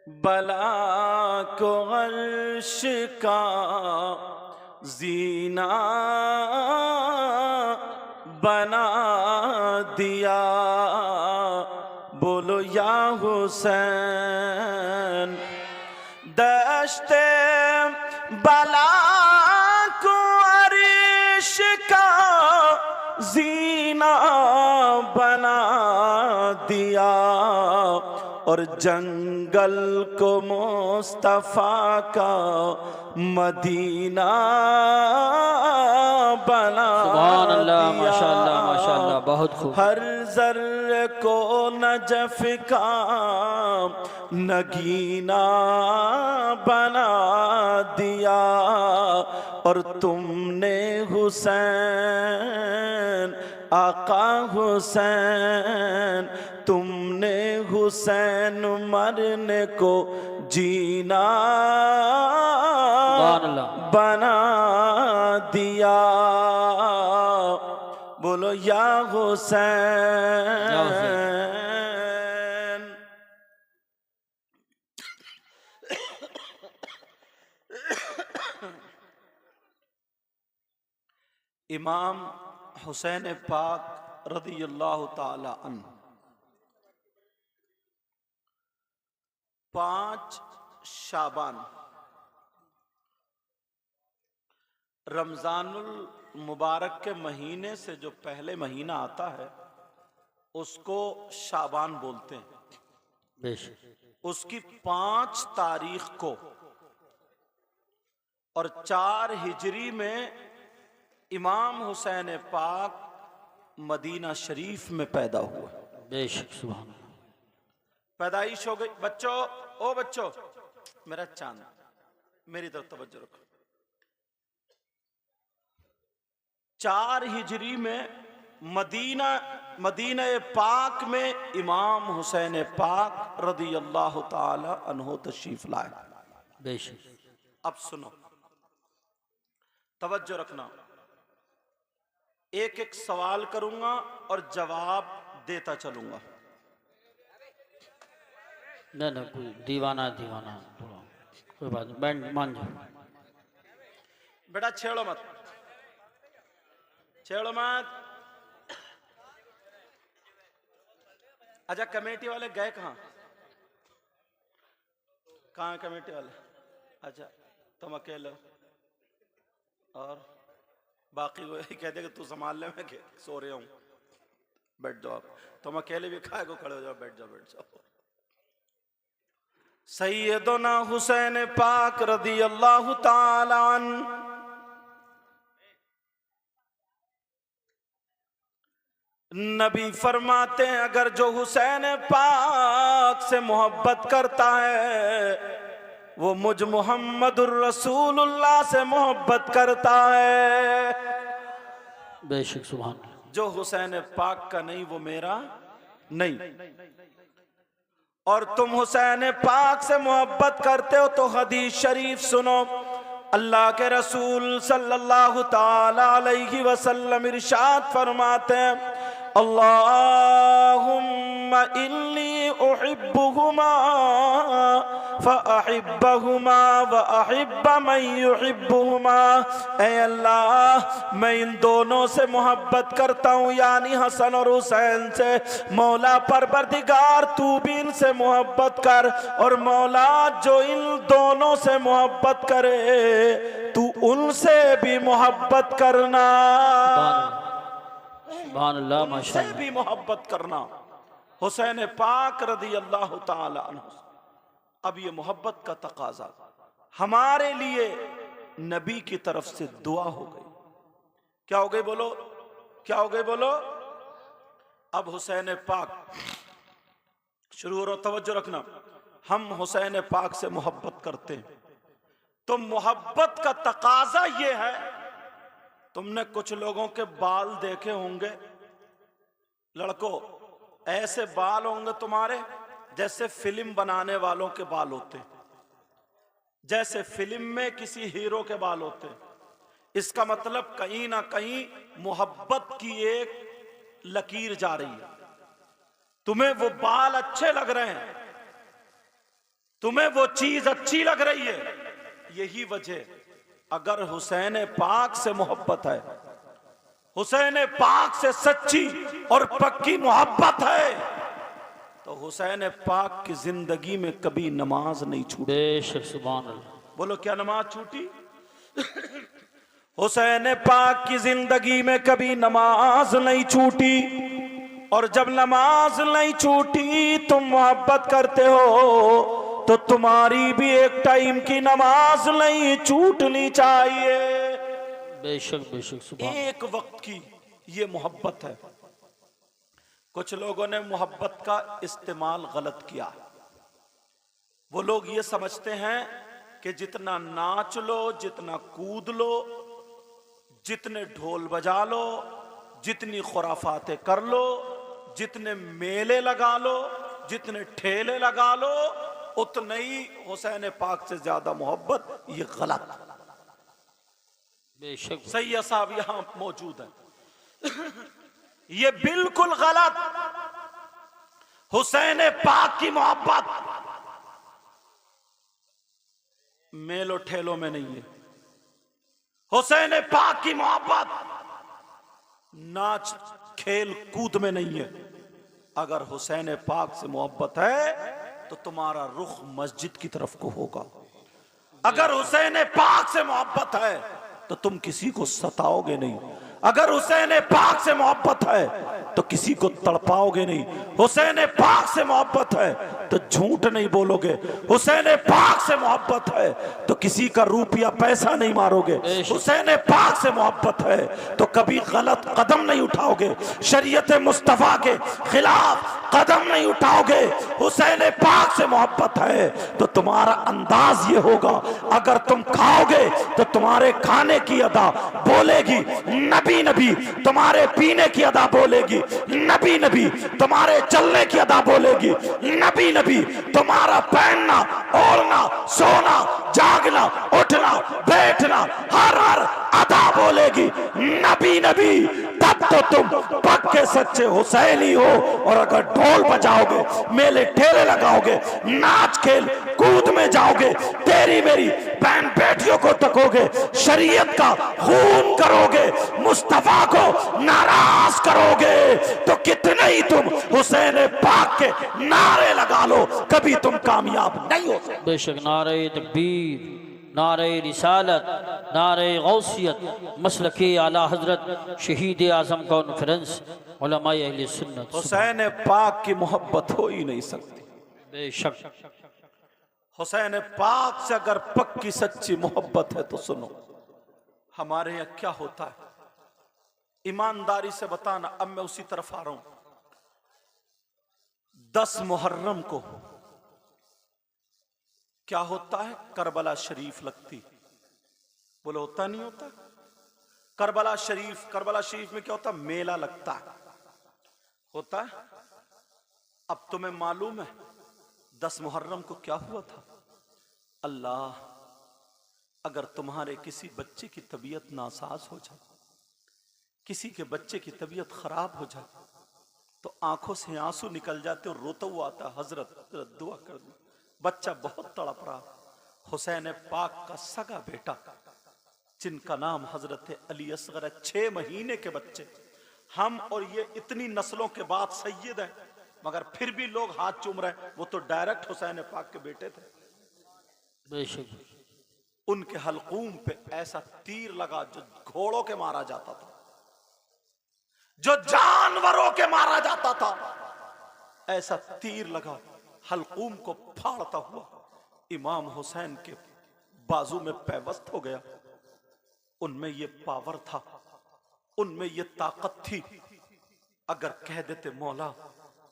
बला को अर्श का जीना बना दिया। बोलो या हुसैन। दश्ते बला को अर्श का जीना बना दिया और जंगल को मुस्तफा का मदीना बना सुभान अल्लाह, दिया। माशाअल्लाह माशाअल्लाह, बहुत खूब। हर जर्रे को नजफ का नगीना बना दिया और तुमने हुसैन आका हुसैन, तुमने हुसैन मरने को जीना बना दिया। बोलो या हुसैन। इमाम हुसैन पाक रज़ियल्लाहु ताला अन्हु 5 शाबान रमजानुल मुबारक के महीने से जो पहले महीना आता है उसको शाबान बोलते हैं। उसकी 5 तारीख को और 4 हिजरी में इमाम हुसैन पाक मदीना शरीफ में पैदा हुआ। बेशक सुभान। पैदाइश हो गई। बच्चों, ओ बच्चों, मेरा चांद मेरी तरफ तवज्जो रखो। 4 हिजरी में मदीना पाक में इमाम हुसैन पाक रज़ियल्लाहु ताला अन्हु तशरीफ लाए। बेशक। अब सुनो, तवज्जो रखना। एक एक सवाल करूंगा और जवाब देता चलूंगा। ना ना, कोई दीवाना दीवाना थोड़ा कोई बात नहीं, बैंड मान जाओ। बेटा छेड़ो मत, छेड़ो मत। अच्छा, कमेटी वाले गए कहाँ? कहाँ है कमेटी वाले? अच्छा, तुम अकेले हो और बाकी वो यही कहते कि तू संभाल ले, मैं सो रहा हूँ। बैठ जाओ आप। तुम अकेले भी खाए को खड़े हो जाओ। बैठ जाओ, बैठ जाओ। सैयदना हुसैन पाक रज़ियल्लाहु ताला अन्हु नबी फरमाते हैं, अगर जो हुसैन पाक से मोहब्बत करता है वो मुझ मुहम्मदुर रसूलुल्लाह से मोहब्बत करता है। बेशक सुभान। जो हुसैन पाक का नहीं वो मेरा नहीं। और तुम हुसैन पाक से मोहब्बत करते हो तो हदीस शरीफ सुनो। अल्लाह के रसूल सल्लल्लाहु ताला अलैहि वसल्लम इरशाद फरमाते हैं, अल्लाहुम्मा इन्नी उहिब्बुहुमा फ़अहिब्बहुमा व अहिब्ब मन युहिब्बुहुमा। ऐ अल्लाह, मैं इन दोनों से मोहब्बत करता हूँ, यानी हसन और हुसैन से। मौला परवरदिगार तू भी इनसे मोहब्बत कर, और मौला जो इन दोनों से मोहब्बत करे तू उनसे भी मोहब्बत करना। सुभान अल्लाह माशाअल्लाह। भी मोहब्बत करना हुसैन पाक रज़ियल्लाहु ताला अन्हु। अब ये मोहब्बत का तकाजा हमारे लिए नबी की तरफ से दुआ हो गई। क्या हो गई बोलो? क्या हो गई बोलो? अब हुसैन पाक शुरू हो, तवज्जो रखना। हम हुसैन पाक से मोहब्बत करते हैं तो मोहब्बत का तकाजा ये है। तुमने कुछ लोगों के बाल देखे होंगे, लड़कों, ऐसे बाल होंगे तुम्हारे जैसे फिल्म बनाने वालों के बाल होते, जैसे फिल्म में किसी हीरो के बाल होते। इसका मतलब कहीं ना कहीं मोहब्बत की एक लकीर जा रही है। तुम्हें वो बाल अच्छे लग रहे हैं, तुम्हें वो चीज अच्छी लग रही है, यही वजह। अगर हुसैन पाक से मोहब्बत है, हुसैन पाक से सच्ची और पक्की मोहब्बत है, तो हुसैन पाक की जिंदगी में कभी नमाज नहीं छूटी। बेशक सुभान अल्लाह। बोलो क्या नमाज छूटी? हुसैन पाक की जिंदगी में कभी नमाज नहीं छूटी। और जब नमाज नहीं छूटी, तुम मोहब्बत करते हो तो तुम्हारी भी एक टाइम की नमाज नहीं छूटनी चाहिए। बेशक बेशक सुभान। एक वक्त की ये मोहब्बत है। कुछ लोगों ने मोहब्बत का इस्तेमाल गलत किया। वो लोग ये समझते हैं कि जितना नाच लो, जितना कूद लो, जितने ढोल बजा लो, जितनी खुराफातें कर लो, जितने मेले लगा लो, जितने ठेले लगा लो, उतने ही हुसैन पाक से ज्यादा मोहब्बत। ये गलत। बेशक सैयद साहब यहां मौजूद है। ये बिल्कुल गलत। हुसैन पाक की मोहब्बत मेलो ठेलों में नहीं है। हुसैन पाक की मोहब्बत नाच खेल कूद में नहीं है। अगर हुसैन पाक से मोहब्बत है तो तुम्हारा रुख मस्जिद की तरफ को होगा। अगर हुसैन पाक से मोहब्बत है तो तुम किसी को सताओगे नहीं। अगर हुसैन पाक से मोहब्बत है तो किसी को तड़पाओगे नहीं। हुसैन पाक से मोहब्बत है तो झूठ नहीं बोलोगे। हुसैन पाक से मोहब्बत है तो किसी का रुपया पैसा नहीं मारोगे। हुसैन पाक से मोहब्बत है तो कभी गलत कदम नहीं उठाओगे। शरीयत मुस्तफा के खिलाफ कदम नहीं उठाओगे। हुसैन पाक से मोहब्बत है तो तुम्हारा अंदाज ये होगा, अगर तुम खाओगे तो तुम्हारे खाने की अदा बोलेगी नबी नबी, तुम्हारे पीने की अदा बोलेगी नबी नबी, तुम्हारे चलने की अदा बोलेगी नबी नबी, तुम्हारा पहनना, ओढ़ना, सोना, जागना, उठना, बैठना, हर हर अदा बोलेगी नबी नबी। तब तो तुम पक्के सच्चे हुसैनी हो। और अगर ढोल बजाओगे, मेले ठेले लगाओगे, नाच खेल कूद में जाओगे, तेरी मेरी बहन बेटियों को तकोगे, शरीयत का खून करोगे, मुस्तफा को नाराज करोगे, तो कितने ही तुम हुसैन पाक के नारे लगा लो, कभी तुम कामयाब नहीं हो सकते। बेशक नारे तकबीर, नारे रिसालत, नारे गौसियत, मसलके आला हजरत शहीद आजम कॉन्फ्रेंस उलमाए अहले सुन्नत। हुसैन पाक की मोहब्बत हो ही नहीं सकती। बेशक हुसैन पाक से अगर पक्की सच्ची मोहब्बत है तो सुनो, हमारे यहां क्या होता है, ईमानदारी से बताना। अब मैं उसी तरफ आ रहा हूं। 10 मुहर्रम को क्या होता है? करबला शरीफ लगती। बोलो होता नहीं होता? करबला शरीफ में क्या होता है? मेला लगता है, होता है। अब तुम्हें मालूम है 10 मुहर्रम को क्या हुआ था? अल्लाह, अगर तुम्हारे किसी बच्चे की तबीयत नासाज हो जाए, किसी के बच्चे की तबीयत खराब हो जाए, तो आंखों से आंसू निकल जाते और रोता हुआ आता, हजरत दुआ कर दो, बच्चा बहुत तड़प रहा। हुसैन पाक का सगा बेटा, जिनका नाम हजरत अली असगर है, 6 महीने के बच्चे। हम और ये इतनी नस्लों के बाद सैयद हैं, मगर फिर भी लोग हाथ चूम रहे हैं। वो तो डायरेक्ट हुसैन पाक के बेटे थे। बेशक उनके हलकूम पे ऐसा तीर लगा जो घोड़ों के मारा जाता था, जो जानवरों के मारा जाता था। ऐसा तीर लगा, हलकूम को फाड़ता हुआ इमाम हुसैन के बाजू में पैवस्त हो गया। उनमें ये पावर था, उनमें ये ताकत थी। अगर कह देते मौला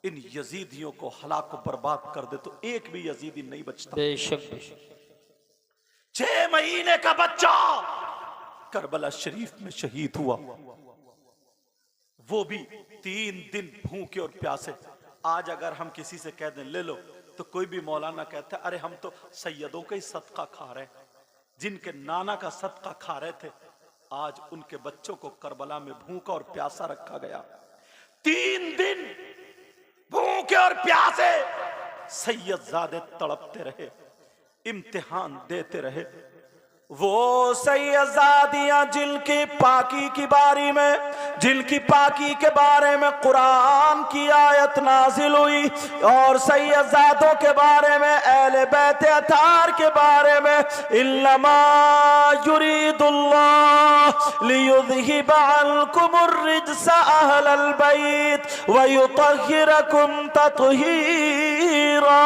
इन यजीदियों को हलाक को बर्बाद कर दे, तो एक भी यजीदी नहीं बचता। बेशक 6 महीने का बच्चा करबला शरीफ में शहीद हुआ, वो भी 3 दिन भूखे और प्यासे। आज अगर हम किसी से कह दें ले लो, तो कोई भी मौलाना कहता है अरे हम तो सैयदों का ही सदका खा रहे हैं, जिनके नाना का सदका खा रहे थे। आज उनके बच्चों को करबला में भूखा और प्यासा रखा गया। 3 दिन भूखे और प्यासे सैयदजादे तड़पते रहे, इम्तिहान देते रहे। वो सैयदजादियां जिनकी पाकी की बारी में, जिनकी पाकी के बारे में कुरान की आयत नाजिल हुई, और सैयदजादों के बारे में, अहले बैत अतार के बारे में, इन्नमा युरीदुल्लाह लियुज़हिबा अन्कुमुर रिज्सा अहलल बैत व युतहिरकुम तत्हीरा।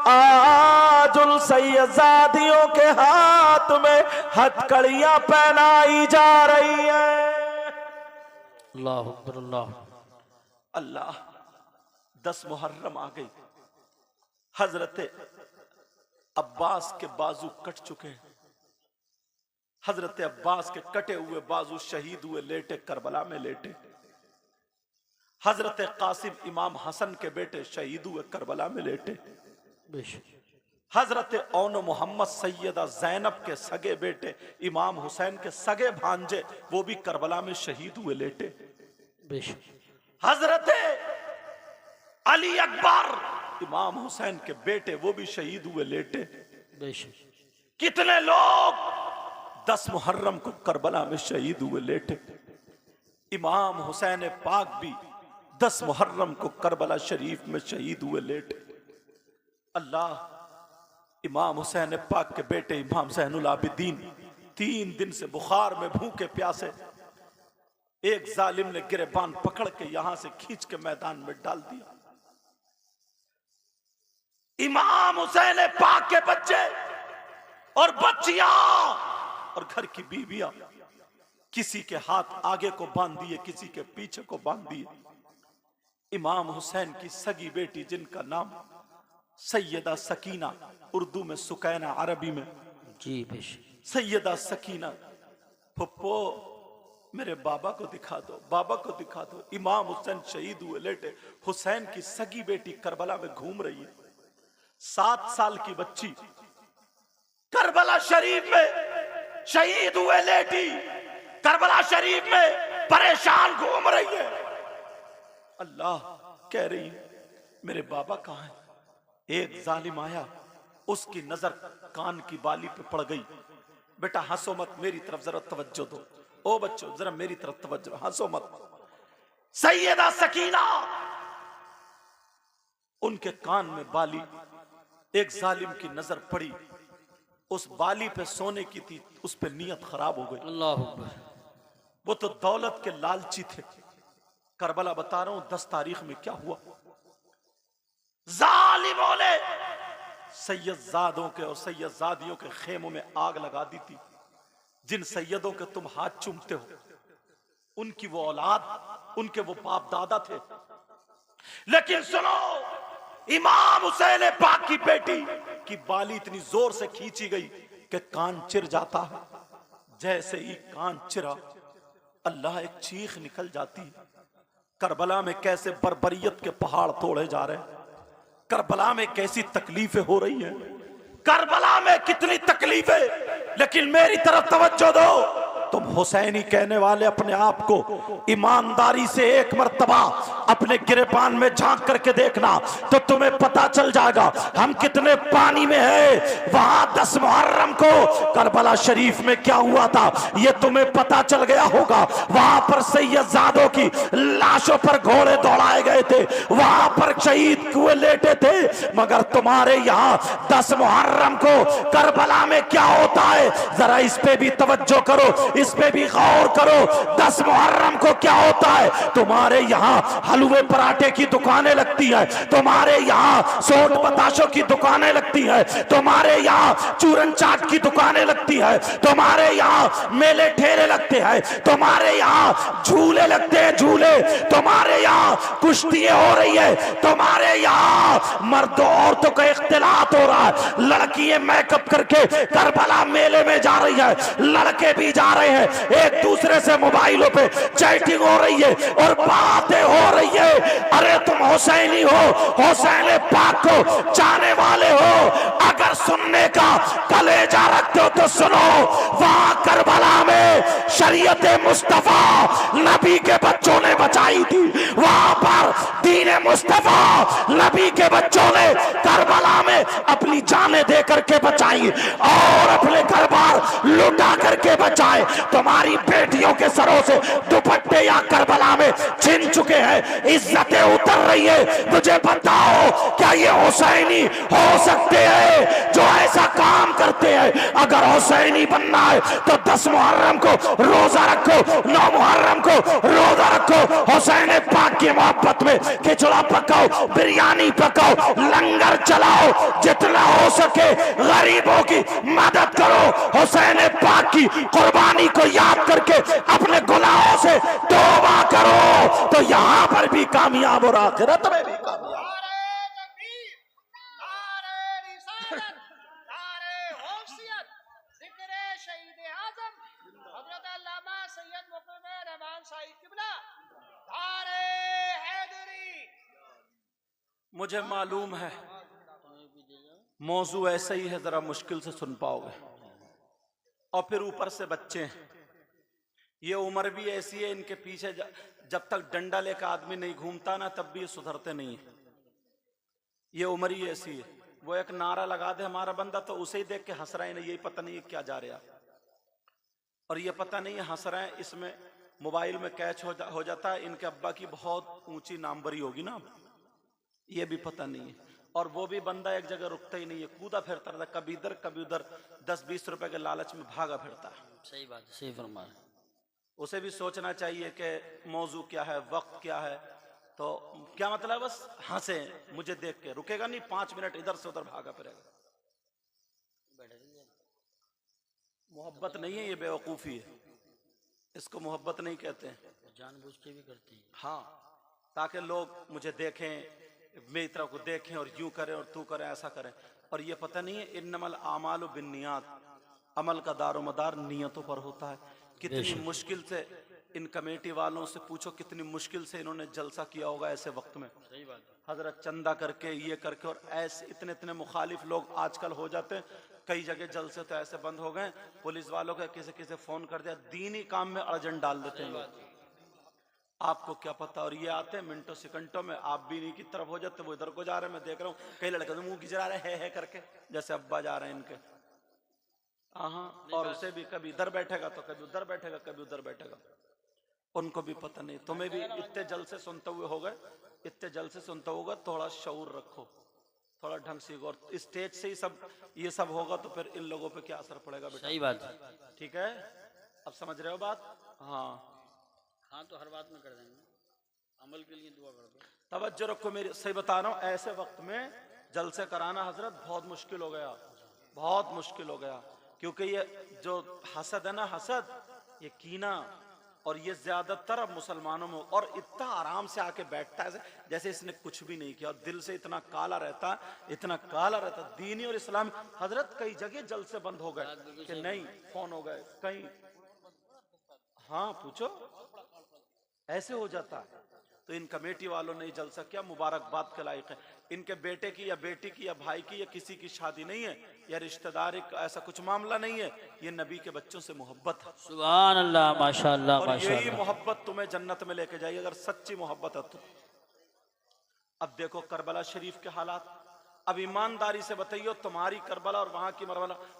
आज उन सैयदजादियों के हाथ में हथकड़ियां पहनाई जा रही है। अल्लाह अकबर अल्लाह। अल्लाह, 10 मुहर्रम आ गई। हजरत अब्बास के बाजू कट चुके हैं। हजरत अब्बास के कटे हुए बाजू शहीद हुए, लेटे करबला में लेटे। हजरत कासिम इमाम हसन के बेटे शहीद हुए, करबला में लेटे। हजरत औन मोहम्मद सैयदा जैनब के सगे बेटे इमाम हुसैन के सगे भांजे, वो भी करबला में शहीद हुए, लेटे। हजरत अली अकबर इमाम हुसैन के बेटे, वो भी शहीद हुए, लेटे। कितने लोग 10 मुहर्रम को करबला में शहीद हुए, लेटे। इमाम हुसैन पाक भी 10 मुहर्रम को करबला शरीफ में शहीद हुए, लेटे। अल्लाह, इमाम हुसैन पाक के बेटे इमाम ज़ैनुल आबिदीन 3 दिन से बुखार में भूखे प्यासे, एक जालिम ने गिरबान पकड़ के यहां से खींच के मैदान में डाल दिया। इमाम हुसैन पाक के बच्चे और बच्चियां और घर की बीवियां किसी के हाथ आगे को बांध दिए, किसी के पीछे को बांध दिए। इमाम हुसैन की सगी बेटी, जिनका नाम सैयदा सकीना, उर्दू में सुकैना, अरबी में जी सैयदा सकीना, पप्पो मेरे बाबा को दिखा दो, बाबा को दिखा दो। इमाम हुसैन शहीद हुए, लेटे। हुसैन की सगी बेटी करबला में घूम रही है। 7 साल की बच्ची करबला शरीफ में शहीद हुए, लेटी। करबला शरीफ में परेशान घूम रही है। अल्लाह कह रही है, मेरे बाबा कहां है? एक जालिम आया, उसकी नजर कान की बाली पे पड़ गई। बेटा हंसो मत, मेरी तरफ जरा तवज्जो दो। ओ बच्चों, जरा मेरी तरफ तवज्जो, हंसो मत। सैयदा सकीना, उनके कान में बाली, एक जालिम की नजर पड़ी, उस बाली पे सोने की थी, उस पे नियत खराब हो गई। अल्लाह, वो तो दौलत के लालची थे। करबला बता रहा हूं 10 तारीख में क्या हुआ। जालिमों ने सैयदजादों के और सैयदजादियों के खेमों में आग लगा दी थी। जिन सैयदों के तुम हाथ चूमते हो, उनकी वो औलाद, उनके वो बाप दादा थे। लेकिन सुनो, इमाम हुसैन पाक की बेटी की बाली इतनी जोर से खींची गई कि कान चिर जाता है। जैसे ही कान चिरा, अल्लाह, एक चीख निकल जाती है। करबला में कैसे बर्बरियत के पहाड़ तोड़े जा रहे हैं, करबला में कैसी तकलीफें हो रही हैं, करबला में कितनी तकलीफें। लेकिन मेरी तरफ तवज्जो दो, तुम हुसैनी कहने वाले अपने आप को ईमानदारी से एक मर्तबा अपने गिरेबान में झांक करके देखना, तो तुम्हें पता चल जाएगा हम कितने पानी में हैं। वहां 10 मुहर्रम को करबला शरीफ में क्या हुआ था, ये तुम्हें पता चल गया होगा। वहां पर सैयदजादों की लाशों पर घोड़े दौड़ाए गए थे, वहां पर शहीद हुए लेटे थे। मगर तुम्हारे यहाँ 10 मुहर्रम को करबला में क्या होता है, जरा इस पे भी तवज्जो करो, इस पे भी गौर करो। 10 मुहर्रम को क्या होता है, तुम्हारे यहाँ हलवे पराठे की दुकानें लगती हैं, तुम्हारे यहाँ सोट बताशों की दुकानें लगती हैं, तुम्हारे यहाँ चूरन चाट की दुकानें लगती हैं, तुम्हारे यहाँ मेले ठेले लगते हैं, तुम्हारे यहाँ झूले लगते हैं, झूले, तुम्हारे यहाँ कुश्तियां हो रही है, तुम्हारे यहाँ मर्दों औरतों का इख्तिलात हो रहा है। लड़कियां मेकअप करके करबला मेले में जा रही है, लड़के भी जा रहे हैं, एक दूसरे से मोबाइलों पे चैटिंग हो रही है और बातें हो रही है। अरे तुम हुसैनी हो, हुसैन पाक को चाहने वाले हो, अगर सुनने का कलेजा रखते हो तो सुनो, वहां करबला में शरीयत मुस्तफा नबी के बच्चों ने बचाई थी। वहां पर दीन मुस्तफा नबी के बच्चों ने करबला में अपनी जानें दे करके बचाई और अपने घर बार लुटा करके बचाए। तुम्हारी बेटियों के सरों से दुपट्टे या करबला में छिन चुके हैं, इज्जतें उतर रही है। मुझे बताओ, क्या ये हुसैनी हो सकते हैं जो ऐसा काम करते हैं? अगर हुसैनी बनना है तो 10 मुहर्रम को रोजा रखो, 9 मुहर्रम को रोजा रखो, हुसैन पाक की मोहब्बत में खिचड़ा पकाओ, बिरयानी पकाओ, लंगर चलाओ, जितना हो सके गरीबों की मदद करो। हुसैन पाक की कुर्बानी को याद करके अपने गुनाहों से तौबा करो तो यहां पर भी कामयाब और आखिरत में भी कामयाब। मुझे मालूम है मौजू ऐसा ही है, जरा मुश्किल से सुन पाओगे, और फिर ऊपर से बच्चे हैं। ये उम्र भी ऐसी है, इनके पीछे जब तक डंडा लेकर आदमी नहीं घूमता ना, तब भी ये सुधरते नहीं है। ये उम्र ही ऐसी है। वो एक नारा लगा दे हमारा बंदा तो उसे ही देख के हंस रहे हैं, यही पता नहीं है क्या जा रहा, और ये पता नहीं है हंस रहे हैं, इसमें मोबाइल में कैच हो जाता है। इनके अब्बा की बहुत ऊंची नामवरी होगी ना, ये भी पता नहीं है। और वो भी बंदा एक जगह रुकता ही नहीं है, कूदा फिरता रहता, कभी इधर कभी उधर, 10-20 रुपए के लालच में भागा फिरता है। सही बात, सही फरमाया। उसे भी सोचना चाहिए कि मौजू क्या है, वक्त क्या है। तो क्या मतलब, बस हंसे मुझे देख के, रुकेगा नहीं, 5 मिनट इधर से उधर भागा फिरेगा। मोहब्बत नहीं है, ये बेवकूफी है, इसको मोहब्बत नहीं कहते हैं। जानबूझ के भी करते हैं। हाँ, ताकि लोग मुझे देखें, मेरी तरफ को देखें और यूं करें और तू करें, ऐसा करें। और ये पता नहीं है इन्नमल आमालु बिन्नियात, अमल का दारोमदार नियतों पर होता है। कितनी मुश्किल से इन कमेटी वालों से पूछो, कितनी मुश्किल से इन्होंने जलसा किया होगा ऐसे वक्त में। सही बात है। हजरत चंदा करके, ये करके, और ऐसे इतने इतने मुखालिफ लोग आजकल हो जाते हैं। कई जगह जलसे तो ऐसे बंद हो गए, पुलिस वालों का किसी किसी फोन कर दिया, दीनी काम में अर्जेंट डाल देते हैं लोग, आपको क्या पता। और ये आते हैं मिनटों सेकंडों में, आप भी इन्हीं की तरफ हो जाते, वो इधर को जा रहे हैं, मैं देख रहा हूँ कई लड़के तो मुंह गिरा रहे है करके, जैसे अब्बा जा रहे हैं इनके। हाँ, और उसे भी कभी इधर बैठेगा तो कभी उधर बैठेगा, कभी उधर बैठेगा, उनको भी पता नहीं। तुम्हें भी इतने जल से सुनते हुए हो गए, इतने जल से सुनते होगा, थोड़ा शऊर रखो, थोड़ा ढंग सीखो। और स्टेज से ही सब ये सब होगा तो फिर इन लोगों पे क्या असर पड़ेगा बेटा? सही बात है। ठीक है, अब समझ रहे हो बात? हाँ हाँ, तो हर बात में कर देंगे, अमल के लिए दुआ कर दो। तवज्जो रखो मेरी, सही बता रहा हूँ, ऐसे वक्त में जलसे कराना हजरत बहुत मुश्किल हो गया, बहुत मुश्किल हो गया। क्योंकि ये जो हसद है ना, हसद, ये कीना, और ये ज्यादातर अब मुसलमानों में, और इतना आराम से आके बैठता है जैसे इसने कुछ भी नहीं किया, और दिल से इतना काला रहता, इतना काला रहता। दीनी और इस्लाम हजरत कई जगह जलसे बंद हो गए कि नहीं, फोन हो गए कहीं। हाँ पूछो, ऐसे हो जाता है। तो इन कमेटी वालों ने जलसा किया, मुबारकबाद के लायक है। इनके बेटे की या बेटी की या भाई की या किसी की शादी नहीं है, या रिश्तेदारी का ऐसा कुछ मामला नहीं है, ये नबी के बच्चों से मोहब्बत है। सुभान अल्लाह, माशाअल्लाह, और माशाअल्लाह। यही मोहब्बत तुम्हें जन्नत में लेके जाएगी अगर सच्ची मोहब्बत है तो। अब देखो करबला शरीफ के हालात, अब ईमानदारी से बताइए, तुम्हारी करबला और वहां की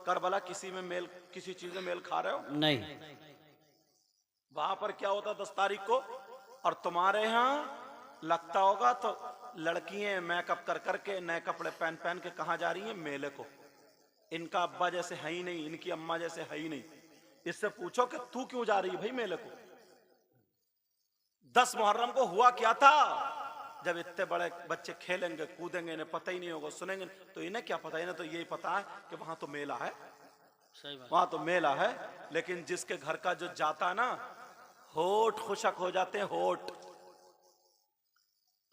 करबला किसी में मेल, किसी चीज में मेल खा रहे हो? नहीं। वहां पर क्या होता 10 तारीख को, और तुम्हारे यहाँ लगता होगा तो लड़कियां मेकअप कर करके, नए कपड़े पहन पहन के कहाँ जा रही हैं? मेले को। इनका अब्बा जैसे है ही नहीं, इनकी अम्मा जैसे है ही नहीं। इससे पूछो कि तू क्यों जा रही है भाई मेले को? 10 मुहर्रम को हुआ क्या था? जब इतने बड़े बच्चे खेलेंगे कूदेंगे, इन्हें पता ही नहीं होगा, सुनेंगे तो इन्हें क्या पता, इन्हें तो यही पता है कि वहां तो मेला है, वहां तो मेला है। लेकिन जिसके घर का जो जाता है ना, होठ खुशक हो जाते हैं, होठ।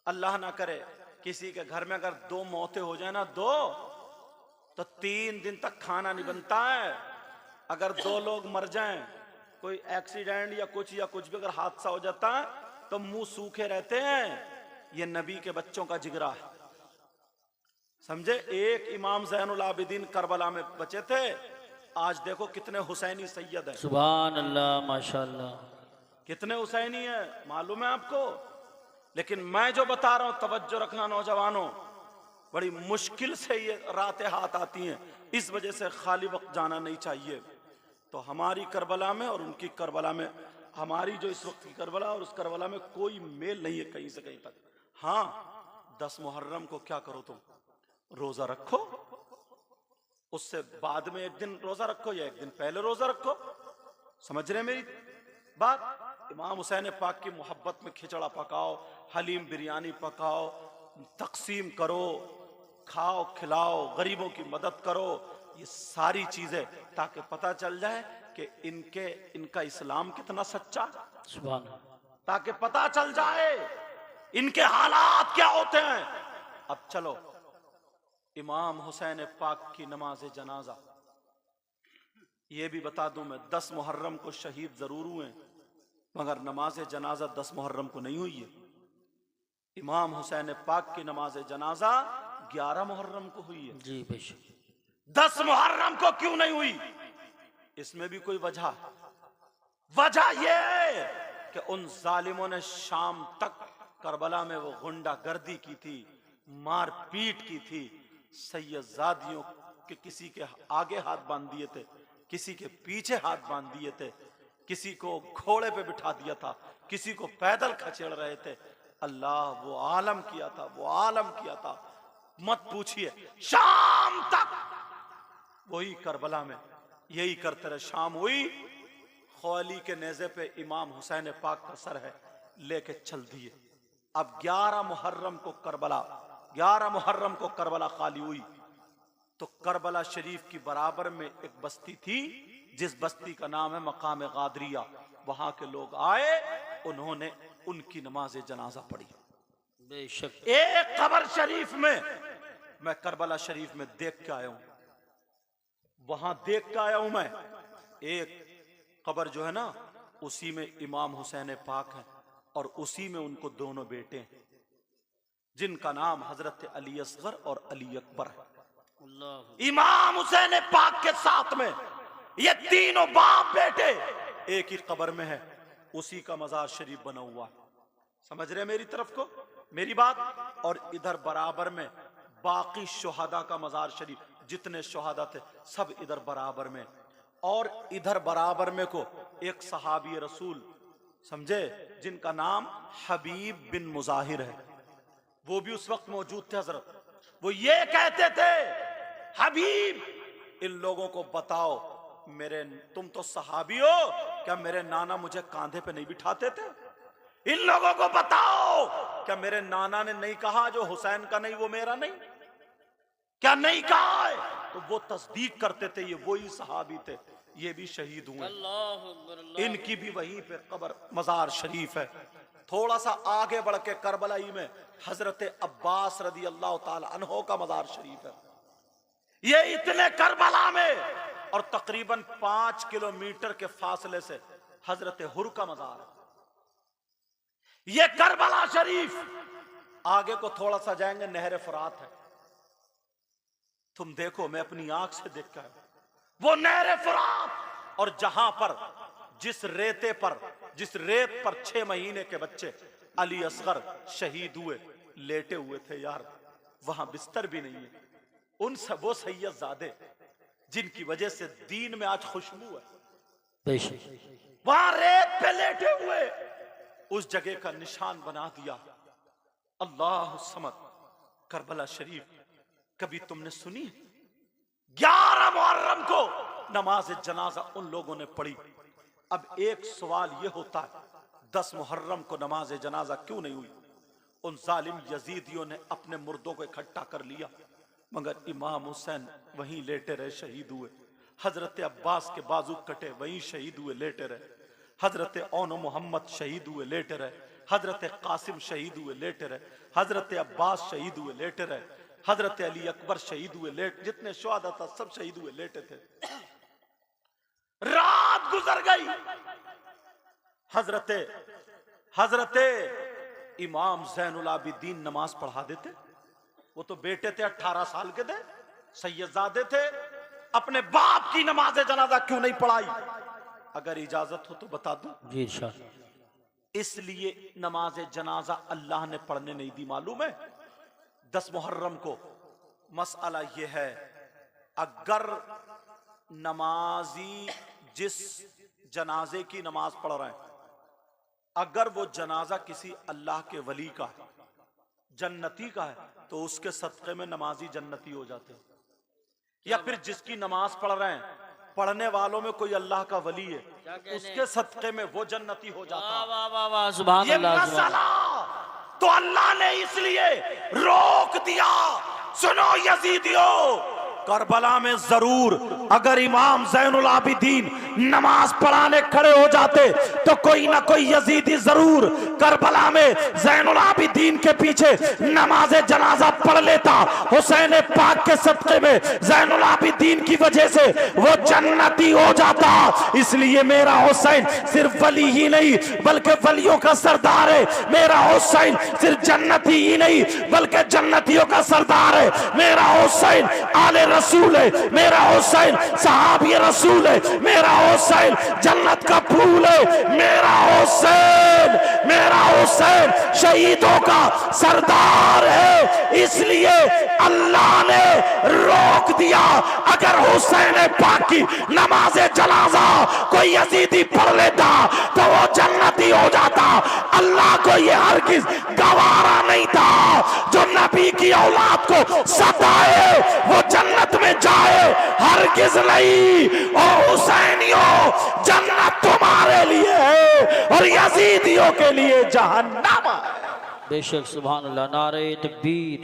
अल्लाह ना करे किसी के घर में अगर 2 मौतें हो जाए ना, 2, तो 3 दिन तक खाना नहीं बनता है। अगर 2 लोग मर जाएं, कोई एक्सीडेंट या कुछ भी अगर हादसा हो जाता है तो मुंह सूखे रहते हैं। ये नबी के बच्चों का जिगरा है, समझे, एक इमाम ज़ैनुल आबिदीन करबला में बचे थे, आज देखो कितने हुसैनी सैयद हैं। सुभान अल्लाह, माशाअल्लाह। कितने हुसैनी है मालूम है आपको। लेकिन मैं जो बता रहा हूं, तवज्जो रखना नौजवानों, बड़ी मुश्किल से ये रातें हाथ आती हैं, इस वजह से खाली वक्त जाना नहीं चाहिए। तो हमारी करबला में और उनकी करबला में, हमारी जो इस वक्त की करबला और उस करबला में कोई मेल नहीं है कहीं से कहीं तक। हाँ, 10 मुहर्रम को क्या करो तुम, रोजा रखो, उससे बाद में एक दिन रोजा रखो या एक दिन पहले रोजा रखो। समझ रहे मेरी बात। इमाम हुसैन पाक की मोहब्बत में खिचड़ा पकाओ, हलीम बिरयानी पकाओ, तकसीम करो, खाओ खिलाओ, गरीबों की मदद करो, ये सारी चीजें ताकि पता चल जाए कि इनका इस्लाम कितना सच्चा, सुभान अल्लाह। ताकि पता चल जाए इनके हालात क्या होते हैं। अब चलो, इमाम हुसैन पाक की नमाज जनाजा, ये भी बता दूं मैं, 10 मुहर्रम को शहीद जरूर हुए, मगर नमाज जनाजा 10 मुहर्रम को नहीं हुई है। इमाम हुसैन पाक की नमाज जनाजा 11 मुहर्रम को हुई है। जी बेशक। 10 मुहर्रम को क्यों नहीं हुई, इसमें भी कोई वजह यह है कि उन जालिमों ने शाम तक करबला में वो गुंडागर्दी की थी, मार पीट की थी, सैयदजादियों के किसी के आगे हाथ बांध दिए थे, किसी के पीछे हाथ बांध दिए थे, किसी को घोड़े पे बिठा दिया था, किसी को पैदल खचेड़ रहे थे। अल्लाह वो आलम किया था, वो आलम किया था, मत पूछिए। शाम तक वही करबला में यही करते रहे। शाम हुई, खौली के नेज़े पे इमाम हुसैन पाक का सर है, लेके चल दिए। अब 11 मुहर्रम को करबला खाली हुई, तो करबला शरीफ की बराबर में एक बस्ती थी, जिस बस्ती का नाम है मकाम गादरिया। वहां के लोग आए, उन्होंने उनकी नमाज जनाजा पढ़ी। बेशक। एक कब्र शरीफ में, मैं करबला शरीफ में देख के आया हूं, वहां देख के आया हूं मैं। एक कब्र जो है ना, उसी में इमाम हुसैन पाक है और उसी में उनको दोनों बेटे हैं, जिनका नाम हजरत अली असगर और अली अकबर है। इमाम हुसैन पाक के साथ में ये तीनों बाप बेटे एक ही कब्र में है, उसी का मजार शरीफ बना हुआ है। समझ रहे मेरी तरफ को, मेरी बात। और इधर बराबर में बाकी शुहदा का मजार शरीफ, जितने शुहदा थे सब इधर बराबर में। और इधर बराबर में को एक सहाबी रसूल, समझे, जिनका नाम हबीब बिन मुजाहिर है, वो भी उस वक्त मौजूद थे हजरत। वो ये कहते थे, हबीब इन लोगों को बताओ, तुम तो सहाबी हो, क्या मेरे नाना मुझे कांधे पे नहीं बिठाते थे? इन लोगों को बताओ, क्या मेरे नाना ने नहीं कहा जो हुसैन का नहीं वो मेरा नहीं? क्या नहीं कहा है? तो वो तस्दीक करते थे, ये वही सहाबी थे, ये भी शहीद हुए। इनकी भी वहीं पे कब्र मजार शरीफ है। थोड़ा सा आगे बढ़ के करबलाई में हजरत अब्बास रदी अल्लाह ताला अन्हो का मजार शरीफ है। ये इतने करबला में, और तकरीबन 5 किलोमीटर के फासले से हजरत हुर का मजार है। ये करबला शरीफ। आगे को थोड़ा सा जाएंगे, नहर फुरात है, तुम देखो, मैं अपनी आंख से देख कर, वो नहर फुरात। और जहां पर जिस रेत पर 6 महीने के बच्चे अली असगर शहीद हुए, लेटे हुए थे यार, वहां बिस्तर भी नहीं है। उन सब वो सैयदजादे जिनकी वजह से दीन में आज खुशबू है, वहां रेत पे लेटे हुए उस जगह का निशान बना दिया। अल्लाह समद। करबला शरीफ कभी तुमने सुनी? 11 मुहर्रम को नमाज जनाजा उन लोगों ने पढ़ी। अब एक सवाल यह होता है, 10 मुहर्रम को नमाज जनाजा क्यों नहीं हुई? उन जालिम यजीदियों ने अपने मुर्दों को इकट्ठा कर लिया, मगर इमाम हुसैन वहीं लेटे रहे, शहीद हुए। हजरत अब्बास के बाजू कटे, वहीं शहीद हुए, लेटे रहे। हजरत औनो मोहम्मद शहीद हुए, लेटे रहे। हजरत कासिम शहीद हुए, लेटे रहे। हजरत अब्बास शहीद हुए, लेटे रहे। हजरत अली अकबर शहीद हुए, जितने शुहदा था सब शहीद हुए, लेटे थे। रात गुजर गई, हजरत इमाम ज़ैनुल आबिदीन नमाज पढ़ा देते, वो तो बेटे थे 18 साल के थे, सैयदजादे थे, अपने बाप की नमाज जनाजा क्यों नहीं पढ़ाई? अगर इजाजत हो तो बता दूं। जी इरशाद। इसलिए नमाज जनाजा अल्लाह ने पढ़ने नहीं दी, मालूम है? 10 मुहर्रम को मसला यह है, अगर नमाजी जिस जनाजे की नमाज पढ़ रहे हैं, अगर वो जनाजा किसी अल्लाह के वली का है, जन्नती का है, तो उसके सदक़े में नमाजी जन्नती हो जाते हैं। या फिर जिसकी नमाज पढ़ रहे हैं, पढ़ने वालों में कोई अल्लाह का वली है, उसके सदक़े में वो जन्नती हो जाता है। वाह वाह वाह, सुभान ये अल्लाह, सुभान मसला तो अल्लाह ने इसलिए रोक दिया। सुनो यजीदियों, करबला में जरूर अगर इमाम ज़ैनुल आबिदीन नमाज पढ़ाने खड़े हो जाते तो कोई ना कोई यजीदी जरूर करबला में ज़ैनुल आबिदीन के पीछे नमाज जनाजा पढ़ लेता। हुसैन पाक के सदक़े में ज़ैनुल आबिदीन की वजह से वो जन्नती हो जाता। इसलिए मेरा हुसैन सिर्फ वली ही नहीं बल्कि वलियों का सरदार है। मेरा हुसैन सिर्फ जन्नती ही नहीं बल्कि जन्नतियों का सरदार है। मेरा हुसैन आले रसूल है, मेरा हुसैन सहाबी रसूल है, मेरा हुसैन जन्नत का फूल है, मेरा हुसैन शहीदों का सरदार है। इसलिए अल्लाह ने रोक दिया, अगर हुसैन पाक की नमाज जनाजा कोई यजीदी पढ़ लेता तो वो जन्नती हो जाता। अल्लाह को ये हरगिज गवारा नहीं था जो नबी की औलाद को सताए वो जन्नत में जाए, हरगिज नहीं। और हुसैनियों, जन्नत तुम्हारे लिए है और यजीदियों के लिए जहन्नम है। बेशक, सुभान अल्लाह। नारे तकबीर,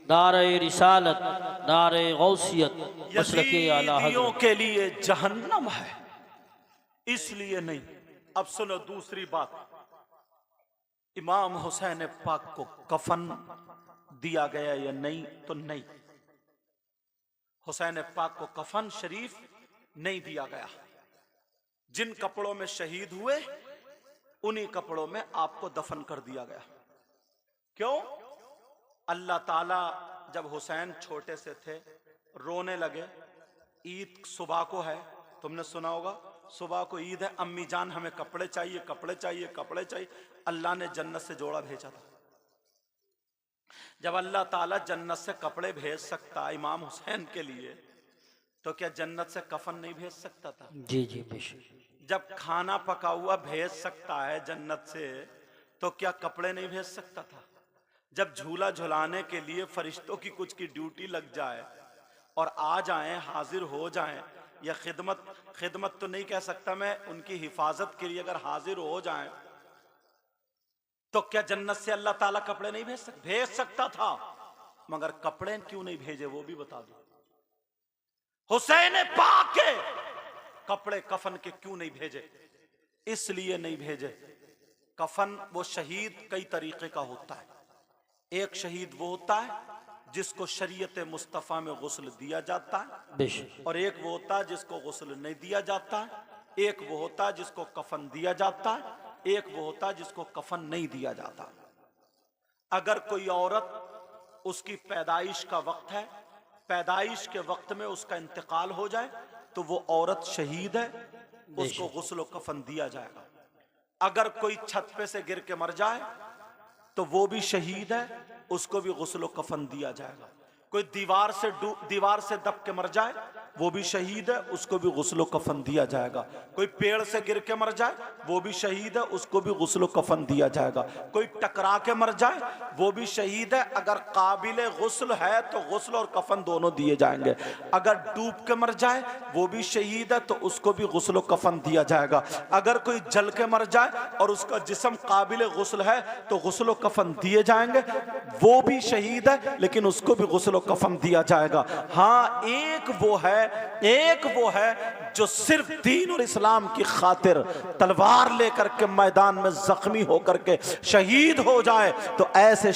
नारे रिसालत, नारे गौसियत, मसलके आला यजीदियों हज़रत। के लिए जहन्नम है, इसलिए नहीं। अब सुनो दूसरी बात, इमाम हुसैन पाक को कफन दिया गया या नहीं? तो नहीं, हुसैन पाक को कफन शरीफ नहीं दिया गया। जिन कपड़ों में शहीद हुए उन्हीं कपड़ों में आपको दफन कर दिया गया। क्यों? अल्लाह ताला जब हुसैन छोटे से थे रोने लगे, ईद सुबह को है, तुमने सुना होगा, सुबह को ईद है, अम्मी जान हमें कपड़े चाहिए, कपड़े चाहिए, कपड़े चाहिए। अल्लाह ने जन्नत से जोड़ा भेजा था। जब अल्लाह ताला जन्नत से कपड़े भेज सकता इमाम हुसैन के लिए, तो क्या जन्नत से कफन नहीं भेज सकता था? जी जी बेशक। जब खाना पका हुआ भेज सकता है जन्नत से, तो क्या कपड़े नहीं भेज सकता था? जब झूला झुलाने के लिए फरिश्तों की कुछ की ड्यूटी लग जाए और आ जाएं, हाजिर हो जाएं, या खिदमत तो नहीं कह सकता मैं, उनकी हिफाजत के लिए अगर हाजिर हो जाएं, तो क्या जन्नत से अल्लाह ताला कपड़े नहीं भेज सकता था? मगर कपड़े क्यों नहीं भेजे वो भी बता दो। हुसैन पाक के कपड़े कफन के क्यों नहीं भेजे? इसलिए नहीं भेजे, कफन वो शहीद कई तरीके का होता है। एक शहीद वो होता है जिसको शरीयत मुस्तफ़ा में गुस्ल दिया जाता है बेशक। और एक वो होता है जिसको गुस्ल नहीं दिया जाता है। एक वो होता है जिसको कफन दिया जाता है, एक वो होता है जिसको कफन नहीं दिया जाता। अगर कोई औरत, उसकी पैदाइश का वक्त है, पैदाइश के वक्त में उसका इंतकाल हो जाए तो वो औरत शहीद है, उसको गुस्ल कफन दिया जाएगा। अगर कोई छत पे से गिर के मर जाए तो वो भी शहीद है, उसको भी गुस्ल कफन दिया जाएगा। कोई दीवार से दब के मर जाए वो भी शहीद है, उसको भी गुस्ल कफन दिया जाएगा। कोई पेड़ से गिर के मर जाए वो भी शहीद है, उसको भी गुस्ल कफन दिया जाएगा। कोई टकरा के मर जाए वो भी शहीद है, अगर काबिल गुस्ल है तो गुस्ल और कफन दोनों दिए जाएंगे। अगर डूब के मर जाए वो भी शहीद है तो उसको भी गुस्ल कफन दिया जाएगा। अगर कोई जल के मर जाए और उसका जिस्म काबिल गुस्ल है तो गुस्ल कफन दिए जाएंगे, वो भी शहीद है लेकिन उसको भी गुस्ल कफन दिया जाएगा। हाँ, एक वो है जो सिर्फ दीन और इस्लाम की खातिर तलवार लेकर के मैदान में जख्मी होकर के शहीद हो जाए, तो ऐसे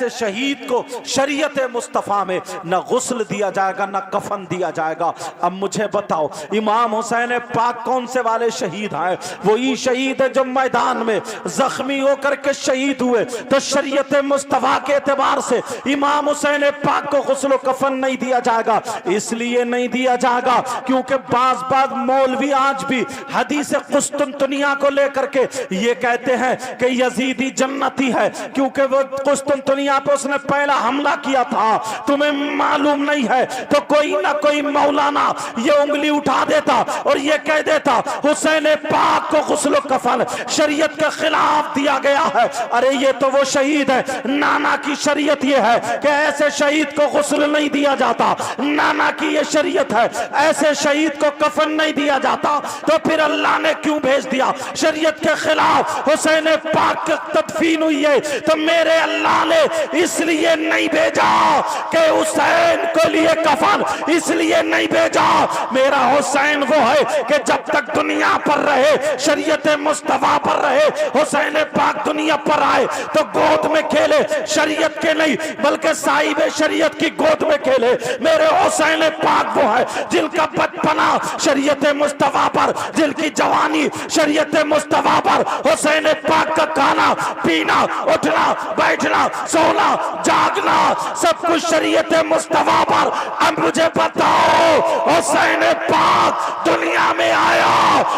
शहीद को शरीयत मुस्तफ़ा में न गुस्ल दिया जाएगा, न कफन दिया जाएगा। अब मुझे बताओ, इमाम हुसैन पाक कौन से वाले शहीद हैं? वही शहीद है जो मैदान में जख्मी होकर के शहीद हुए। तो शरीयत मुस्तफ़ा के एतबार से इमाम हुसैन पाक को गुस्ल कफन नहीं दिया जाएगा। इसलिए नहीं दिया जाएगा क्योंकि बाज मौलवी आज भी हदीस कुस्तुनतुनिया को लेकर के ये कहते हैं कि यजीदी जन्नती है क्योंकि वो कुस्तुनतुनिया पे उसने पहला हमला किया था। तुम्हें मालूम नहीं है तो कोई ना कोई मौलाना ये उंगली उठा देता और ये कह देता हुसैन पाक को गुस्ल कफन शरीयत के खिलाफ दिया गया है। अरे ये तो वो शहीद है, नाना की शरीयत ये है कि ऐसे शहीद को गुस्ल नहीं दिया जाता। नाना की ये शरीयत है, ऐसे शहीद को कफन नहीं दिया जाता। तो फिर अल्लाह ने क्यों भेज दिया? शरीयत के खिलाफ हुसैन पाक की तदफीन हुई है तो मेरे अल्लाह ने इसलिए नहीं भेजा कि हुसैन को लिए कफन, इसलिए नहीं भेजा। मेरा हुसैन वो है कि जब तक दुनिया पर रहे, शरीयत मुस्तफा पर रहे, हुसैन पाक दुनिया पर आए तो गोद में खेले, शरीयत के नहीं बल्कि साहिब शरीयत की गोद में खेले। मेरे हुसैन पाक वो है जिनका बचपना शरीयत मुस्तफा पर, जिनकी जवानी शरीयत मुस्तफा पर, हुसैन पाक का खाना पीना, उठना बैठना, सोना जागना सब कुछ शरीयत मुस्तफा पर। अब मुझे बताओ, हुसैन पाक दुनिया में आया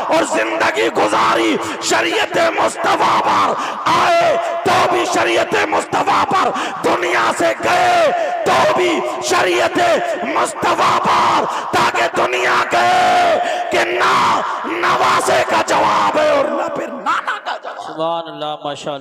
और जिंदगी गुजारी शरीयत मुस्तफा पर, आए तो भी शरीयत मुस्तफा पर, दुनिया से गए तो भी शरीयत मुस्तफा पर, ताकि दुनिया गए कि ना नवासे का जवाब है और ना फिर नाना का जवाब। सुभान अल्लाह, माशाअल्लाह।